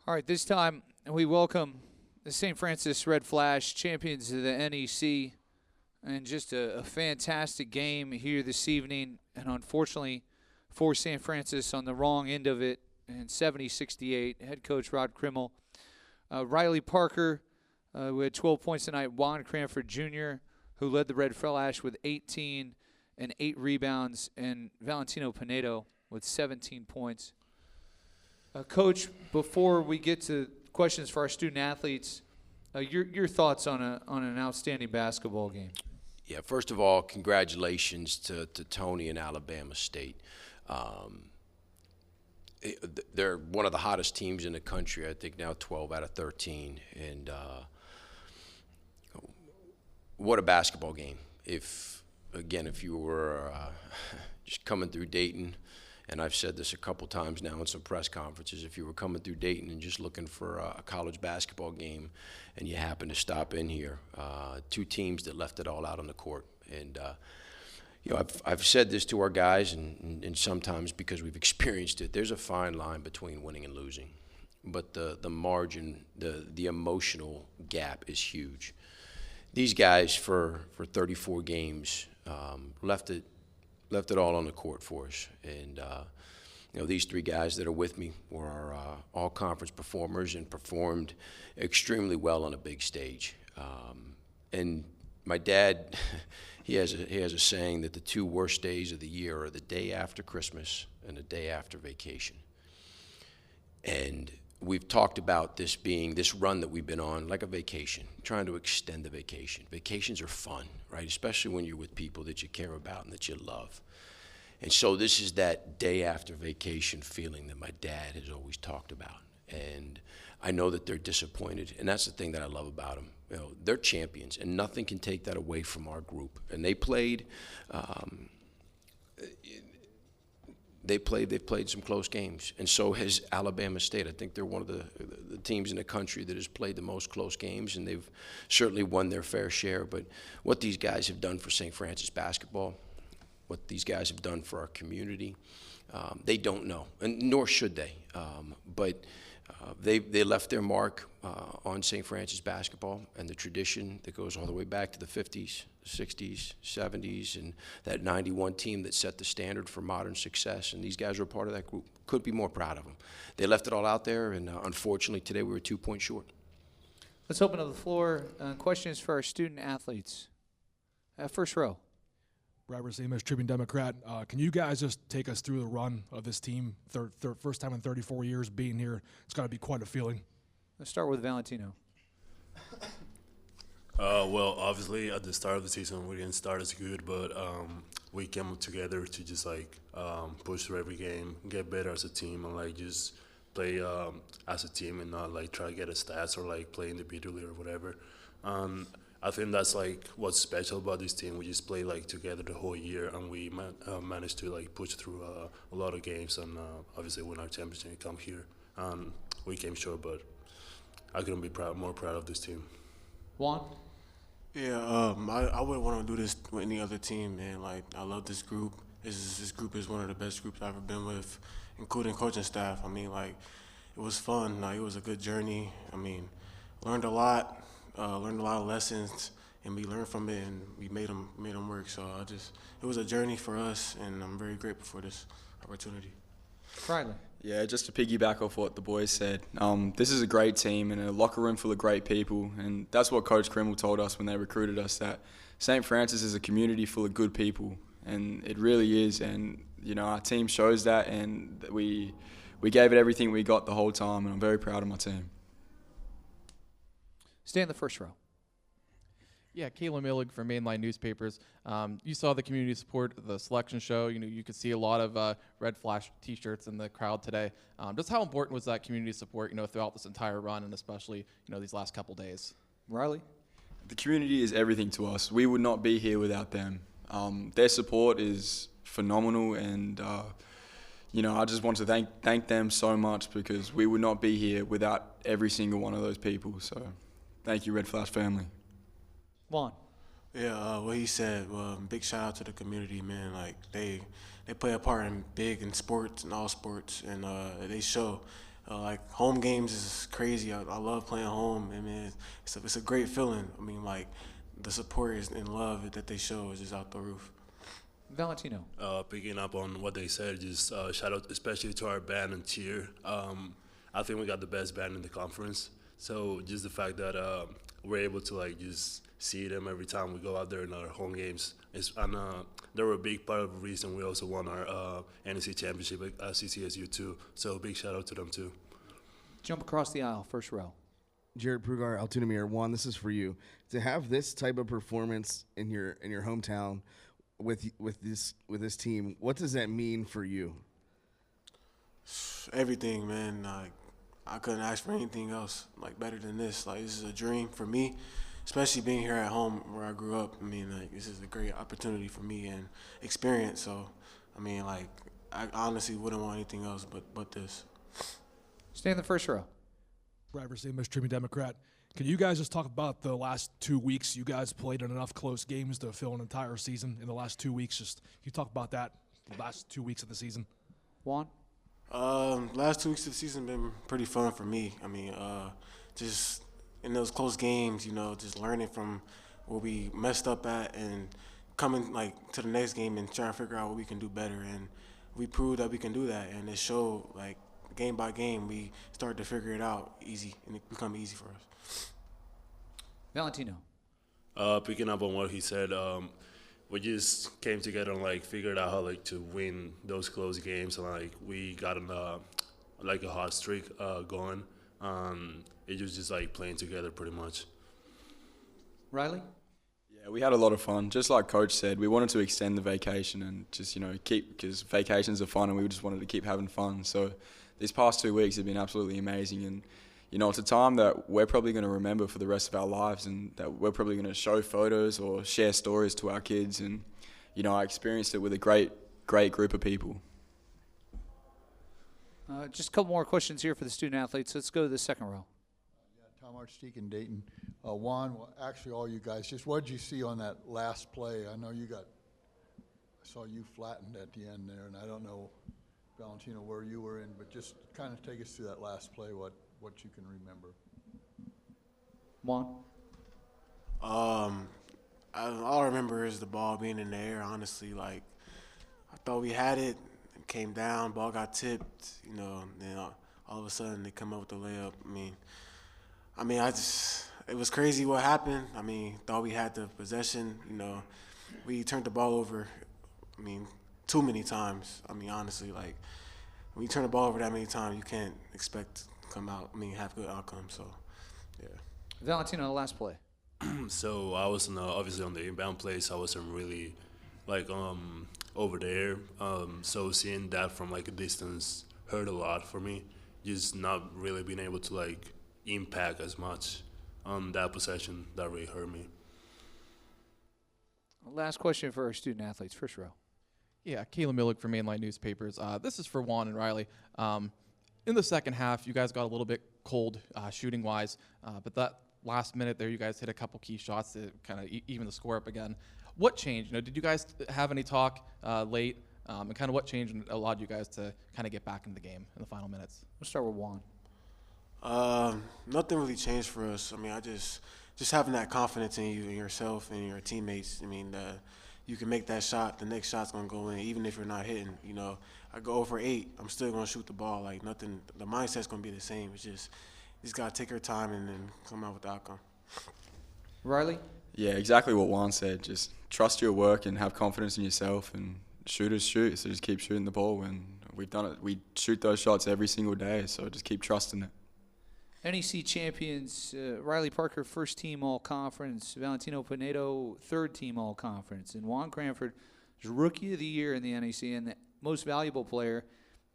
All right, this time we welcome the St. Francis Red Flash, champions of the NEC, and just a fantastic game here this evening. And unfortunately for St. Francis on the wrong end of it, and 70-68, head coach Rod Krimmel. Riley Parker with 12 points tonight. Juan Cranford Jr., who led the Red Flash with 18 and 8 rebounds, and Valentino Pinedo with 17 points. Coach, before we get to questions for our student athletes, your thoughts on an outstanding basketball game. Yeah, first of all, congratulations to Tony and Alabama State. They're one of the hottest teams in the country. I think now 12 out of 13. And what a basketball game. If you were just coming through Dayton, and I've said this a couple times now in some press conferences, if you were coming through Dayton and just looking for a college basketball game and you happen to stop in here, two teams that left it all out on the court. And, I've said this to our guys, and sometimes because we've experienced it, there's a fine line between winning and losing. But the margin, the emotional gap is huge. These guys, for 34 games, left it all on the court for us. And, these three guys that are with me were our all-conference performers and performed extremely well on a big stage. And my dad, he has a saying that the two worst days of the year are the day after Christmas and the day after vacation. And we've talked about this run that we've been on like a vacation, trying to extend the vacation. Vacations are fun, right? Especially when you're with people that you care about and that you love. And so this is that day after vacation feeling that my dad has always talked about. And I know that they're disappointed, and that's the thing that I love about them. They're champions, and nothing can take that away from our group. And they've played some close games, and so has Alabama State. I think they're one of the teams in the country that has played the most close games, and they've certainly won their fair share. But what these guys have done for St. Francis basketball, what these guys have done for our community, they don't know, and nor should they. But they left their mark on St. Francis basketball and the tradition that goes all the way back to the 50s, 60s, 70s, and that 91 team that set the standard for modern success. And these guys are a part of that group. Could be more proud of them. They left it all out there, and unfortunately today we were 2 points short. Let's open up the floor. Questions for our student athletes. First row. Robert Zemas, Tribune Democrat. Can you guys just take us through the run of this team? First time in 34 years being here. It's got to be quite a feeling. Let's start with Valentino. Well, obviously at the start of the season we didn't start as good, but we came together to just push through every game, get better as a team, and just play as a team and not try to get a stats or play individually or whatever. I think that's what's special about this team. We just play together the whole year, and we managed to push through a lot of games and obviously win our championship and come here. We came short, but I couldn't be more proud of this team. Juan? Yeah, I wouldn't want to do this with any other team, man. I love this group. This group is one of the best groups I've ever been with, including coaching staff. It was fun. It was a good journey. Learned a lot of lessons, and we learned from it, and we made them work. So it was a journey for us, and I'm very grateful for this opportunity. Riley. Yeah, just to piggyback off what the boys said, this is a great team and a locker room full of great people, and that's what Coach Krimmel told us when they recruited us, that St. Francis is a community full of good people, and it really is. And our team shows that, and we gave it everything we got the whole time, and I'm very proud of my team. Stay in the first row. Yeah, Kayla Millig from Mainline Newspapers. You saw the community support, the selection show. You could see a lot of Red Flash T-shirts in the crowd today. Just how important was that community support, throughout this entire run, and especially, these last couple days? Riley? The community is everything to us. We would not be here without them. Their support is phenomenal, and I just want to thank them so much, because we would not be here without every single one of those people. So, thank you, Red Flash family. Juan. Yeah, what he said, big shout out to the community, man. They play a part in sports and all sports, and they show. Like home games is crazy. I love playing home. I mean, it's a great feeling. I mean, like the support and love that they show is just out the roof. Valentino. Picking up on what they said, just shout out especially to our band and cheer. I think we got the best band in the conference. So just the fact that we're able to like just see them every time we go out there in our home games. They were a big part of the reason we also won our NEC championship at CCSU too. So big shout out to them too. Jump across the aisle, first row. Jared Prugar, Altoona Mirror. Juan, this is for you. To have this type of performance in your hometown with this team, what does that mean for you? Everything, man. Like I couldn't ask for anything else like better than this. Like this is a dream for me, especially being here at home where I grew up. I mean, like this is a great opportunity for me and experience. So, I mean, like I honestly wouldn't want anything else but this. Stay in the first row. Brad Versemus, Tribune Democrat. Can you guys just talk about the last 2 weeks? You guys played in enough close games to fill an entire season in the last 2 weeks. Just can you talk about that, the last 2 weeks of the season? Juan? Last 2 weeks of the season been pretty fun for me. I mean, just in those close games, you know, just learning from where we messed up at and coming like to the next game and trying to figure out what we can do better. And we proved that we can do that, and it showed like game by game we started to figure it out easy, and it become easy for us. Valentino. Picking up on what he said, we just came together and like figured out how like to win those close games, and like we got like a hot streak going. It was just like playing together pretty much. Riley? Yeah, we had a lot of fun. Just like Coach said, we wanted to extend the vacation and just, because vacations are fun and we just wanted to keep having fun. So these past 2 weeks have been absolutely amazing. And, it's a time that we're probably going to remember for the rest of our lives, and that we're probably going to show photos or share stories to our kids. And, I experienced it with a great group of people. Just a couple more questions here for the student athletes. Let's go to the second row. Tom Archsteek in Dayton. Juan, actually all you guys, just what did you see on that last play? I know I saw you flattened at the end there, and I don't know, Valentino, where you were in, but just kind of take us through that last play, what you can remember. Juan? All I remember is the ball being in the air, honestly. Like, I thought we had it, came down, ball got tipped, and then all of a sudden they come up with the layup. It was crazy what happened. Thought we had the possession, we turned the ball over, too many times. Honestly, like, when you turn the ball over that many times, you can't expect to come out, have good outcomes, so, yeah. Valentino, the last play. So I was obviously on the inbound place. I wasn't really like over there. So seeing that from like a distance hurt a lot for me. Just not really being able to like impact as much on that possession, that really hurt me. Last question for our student athletes, first row. Yeah, Caleb Millick from Mainline Newspapers. This is for Juan and Riley. In the second half, you guys got a little bit cold shooting-wise, but that last minute there, you guys hit a couple key shots to kind of even the score up again. What changed? Did you guys have any talk late, and kind of what changed and allowed you guys to kind of get back into the game in the final minutes? We'll start with Juan. Nothing really changed for us. I just having that confidence in you and yourself and your teammates. You can make that shot. The next shot's gonna go in, even if you're not hitting. I go over 8. I'm still gonna shoot the ball. Like nothing. The mindset's gonna be the same. It's just gotta take your time and then come out with the outcome. Riley? Yeah, exactly what Juan said. Just trust your work and have confidence in yourself, and shooters shoot. So just keep shooting the ball, and we've done it. We shoot those shots every single day. So just keep trusting it. NEC champions, Riley Parker, first team all-conference, Valentino Pinedo, third team all-conference, and Juan Cranford is rookie of the year in the NEC and the most valuable player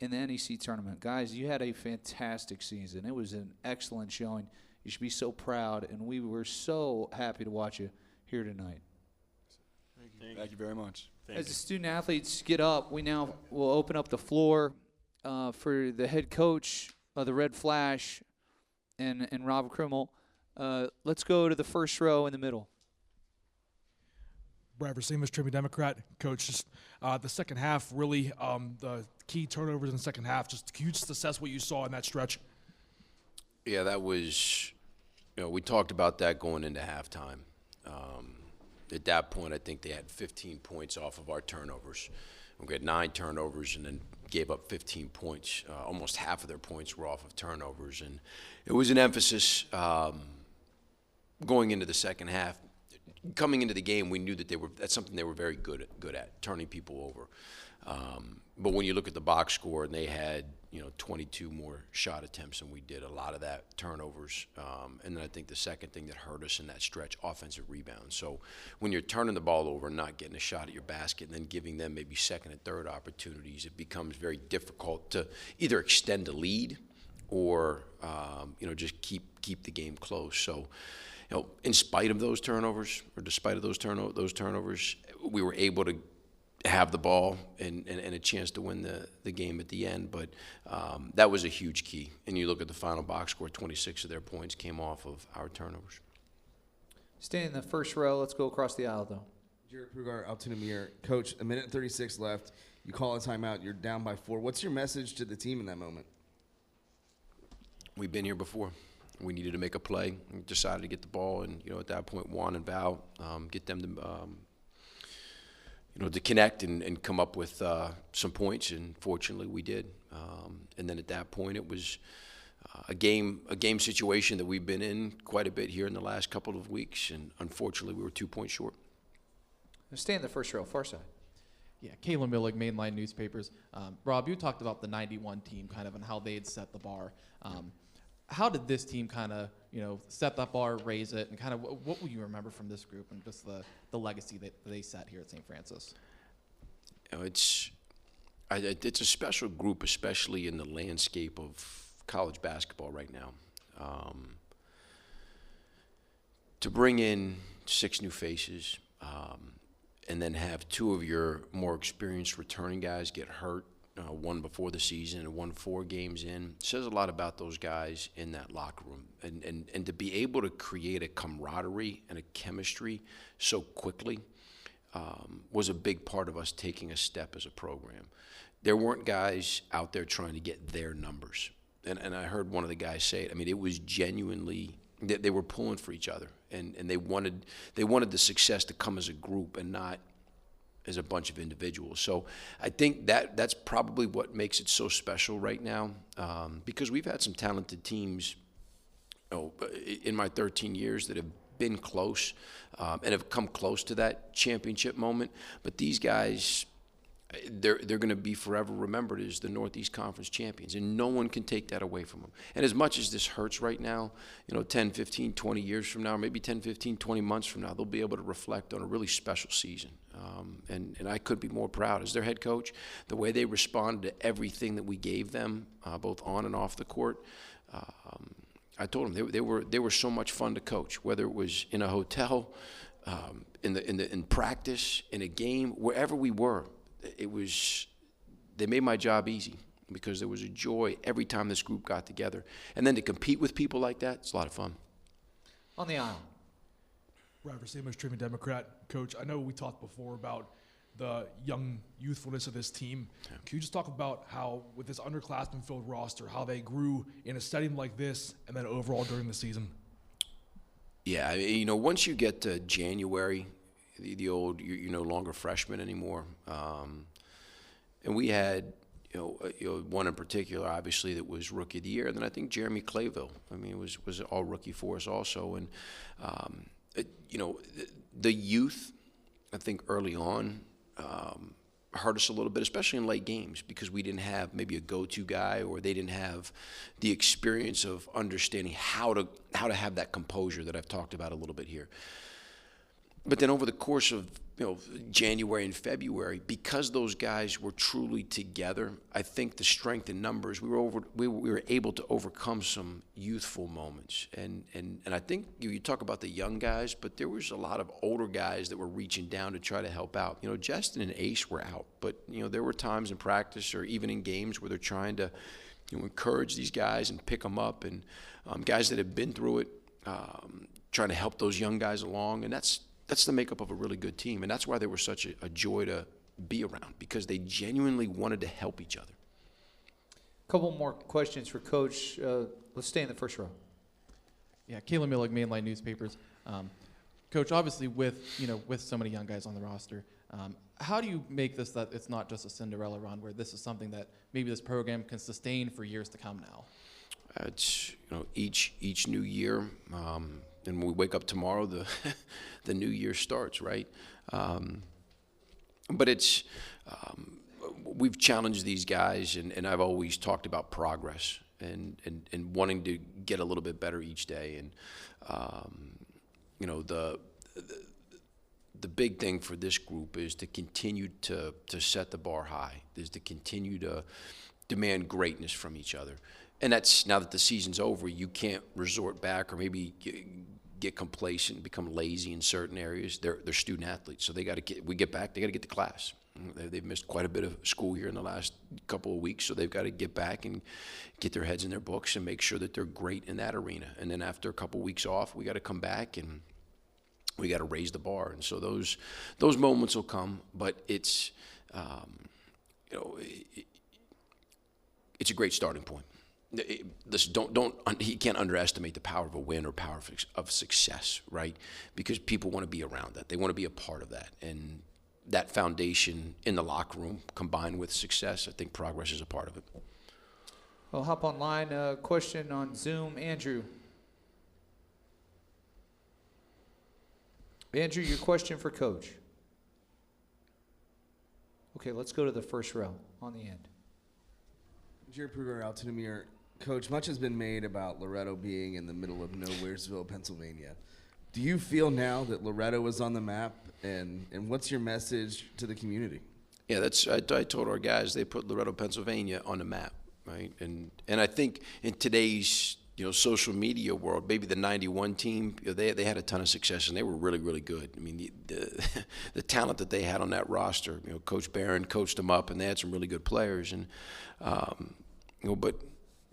in the NEC tournament. Guys, you had a fantastic season. It was an excellent showing. You should be so proud, and we were so happy to watch you here tonight. Thank you very much. As the student athletes get up, we now will open up the floor for the head coach of the Red Flash, and Rob Krimmel. Let's go to the first row in the middle. Brad Versemas, Trinity Democrat. Coach, just the second half, really the key turnovers in the second half. Just can you just assess what you saw in that stretch? Yeah, that was, we talked about that going into halftime. At that point, I think they had 15 points off of our turnovers. We had 9 turnovers and then gave up 15 points. Almost half of their points were off of turnovers. And it was an emphasis going into the second half. Coming into the game, we knew that that's something they were very good at, turning people over. But when you look at the box score, and they had 22 more shot attempts than we did, a lot of that turnovers. And then I think the second thing that hurt us in that stretch, offensive rebounds. So when you're turning the ball over and not getting a shot at your basket and then giving them maybe second and third opportunities, it becomes very difficult to either extend a lead or just keep the game close. So in spite of those turnovers, or despite of those turnovers, we were able to have the ball and a chance to win the game at the end. But that was a huge key. And you look at the final box score, 26 of their points came off of our turnovers. Stay in the first row. Let's go across the aisle, though. Jared Prugar, Altoona Mirror. Coach, 1:36 left. You call a timeout. You're down by 4. What's your message to the team in that moment? We've been here before. We needed to make a play. We decided to get the ball, and at that point, Juan and Val, get them to connect and come up with some points, and fortunately we did. And then at that point, it was a game situation that we've been in quite a bit here in the last couple of weeks, and unfortunately we were 2 points short. Stay in the first row, far side. Yeah, Kayla Millig, Mainline Newspapers. Rob, you talked about the 91 team kind of and how they had set the bar. How did this team kind of, set that bar, raise it, and kind of what will you remember from this group and just the legacy that they set here at St. Francis? It's a special group, especially in the landscape of college basketball right now. To bring in 6 new faces and then have 2 of your more experienced returning guys get hurt, one before the season and one 4 games in, says a lot about those guys in that locker room. And to be able to create a camaraderie and a chemistry so quickly was a big part of us taking a step as a program. There weren't guys out there trying to get their numbers. And I heard one of the guys say it. I mean, it was genuinely, they were pulling for each other. And they wanted the success to come as a group and not as a bunch of individuals. So I think that's probably what makes it so special right now, because we've had some talented teams in my 13 years that have been close and have come close to that championship moment. But these guys, they're going to be forever remembered as the Northeast Conference champions, and no one can take that away from them. And as much as this hurts right now, 10, 15, 20 years from now, or maybe 10, 15, 20 months from now, they'll be able to reflect on a really special season. And I couldn't be more proud as their head coach, the way they responded to everything that we gave them, both on and off the court. I told them they were so much fun to coach, whether it was in a hotel, in practice, in a game, wherever we were. They made my job easy because there was a joy every time this group got together. And then to compete with people like that, it's a lot of fun. On the aisle. Brad Versemas, Trinity Democrat. Coach, I know we talked before about the young youthfulness of this team. Yeah. Can you just talk about how, with this underclassmen-filled roster, how they grew in a setting like this and then overall during the season? Yeah, once you get to January, the old, you're no longer freshmen anymore. And we had, one in particular, obviously, that was Rookie of the Year. And then I think Jeremy Clayville, was all rookie for us also. And, the youth, I think early on, hurt us a little bit, especially in late games, because we didn't have maybe a go-to guy, or they didn't have the experience of understanding how to have that composure that I've talked about a little bit here. But then over the course of January and February, because those guys were truly together, I think the strength in numbers, we were able to overcome some youthful moments. And I think you talk about the young guys, but there was a lot of older guys that were reaching down to try to help out. Justin and Ace were out, but there were times in practice or even in games where they're trying to encourage these guys and pick them up, and guys that have been through it, trying to help those young guys along. And that's that's the makeup of a really good team, and that's why they were such a joy to be around, because they genuinely wanted to help each other. A couple more questions for Coach. Let's stay in the first row. Yeah, Caleb Millig, Mainline Newspapers. Coach, obviously with so many young guys on the roster, how do you make this that it's not just a Cinderella run, where this is something that maybe this program can sustain for years to come now? It's each new year, and when we wake up tomorrow, the new year starts, right? But it's we've challenged these guys, and I've always talked about progress and wanting to get a little bit better each day. And the big thing for this group is to continue to set the bar high, is to continue to demand greatness from each other. And that's, now that the season's over, you can't resort back or maybe get complacent, become lazy in certain areas. They're student athletes, so they got to get back. They got to get to class. They've missed quite a bit of school here in the last couple of weeks, so they've got to get back and get their heads in their books and make sure that they're great in that arena. And then after a couple of weeks off, we got to come back and we got to raise the bar. And so those moments will come, but it's it's a great starting point. You can't underestimate the power of a win or power of success, right? Because people want to be around that. They want to be a part of that. And that foundation in the locker room combined with success, I think progress is a part of it. Well, hop online. Question on Zoom. Andrew. Andrew, your question for Coach. Okay, let's go to the first row on the end. Jared Pruger, Altoona. Coach, much has been made about Loretto being in the middle of Nowheresville, Pennsylvania. Do you feel now that Loretto is on the map, and what's your message to the community? Yeah, I told our guys they put Loretto, Pennsylvania on the map, right? And I think in today's social media world, maybe the '91 team, they had a ton of success and they were really, really good. I mean, the talent that they had on that roster, Coach Barron coached them up, and they had some really good players. And but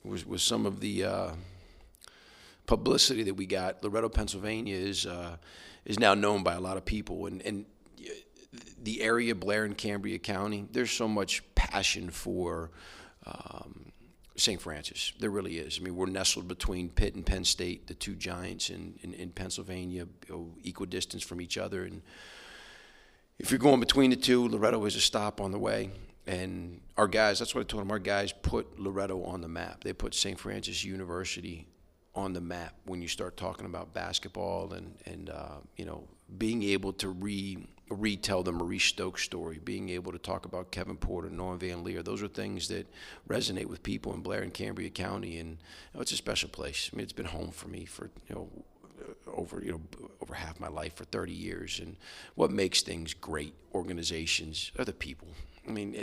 with some of the publicity that we got, Loretto, Pennsylvania is now known by a lot of people, and the area, Blair and Cambria County, there's so much passion for St. Francis. There really is. I mean, we're nestled between Pitt and Penn State, the two giants in Pennsylvania, equidistant from each other. And if you're going between the two, Loretto is a stop on the way. And our guys, that's what I told them, our guys put Loretto on the map. They put St. Francis University on the map when you start talking about basketball and being able to retell the Maurice Stokes story, being able to talk about Kevin Porter, Norm Van Leer. Those are things that resonate with people in Blair and Cambria County, and it's a special place. I mean, it's been home for me for over half my life, for 30 years. And what makes things great organizations are the people. I mean,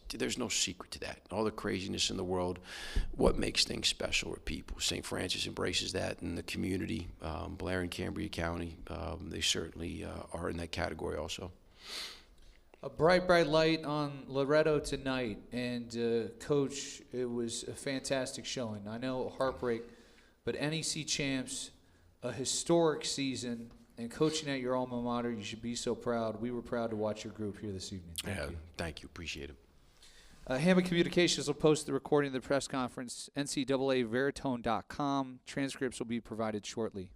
there's no secret to that. All the craziness in the world, what makes things special are people. St. Francis embraces that in the community. Blair and Cambria County, they certainly are in that category also. A bright, bright light on Loretto tonight. And, Coach, it was a fantastic showing. I know heartbreak, but NEC champs, a historic season. And coaching at your alma mater, you should be so proud. We were proud to watch your group here this evening. Thank you. Appreciate it. Hammond Communications will post the recording of the press conference, NCAA Veritone.com. Transcripts will be provided shortly.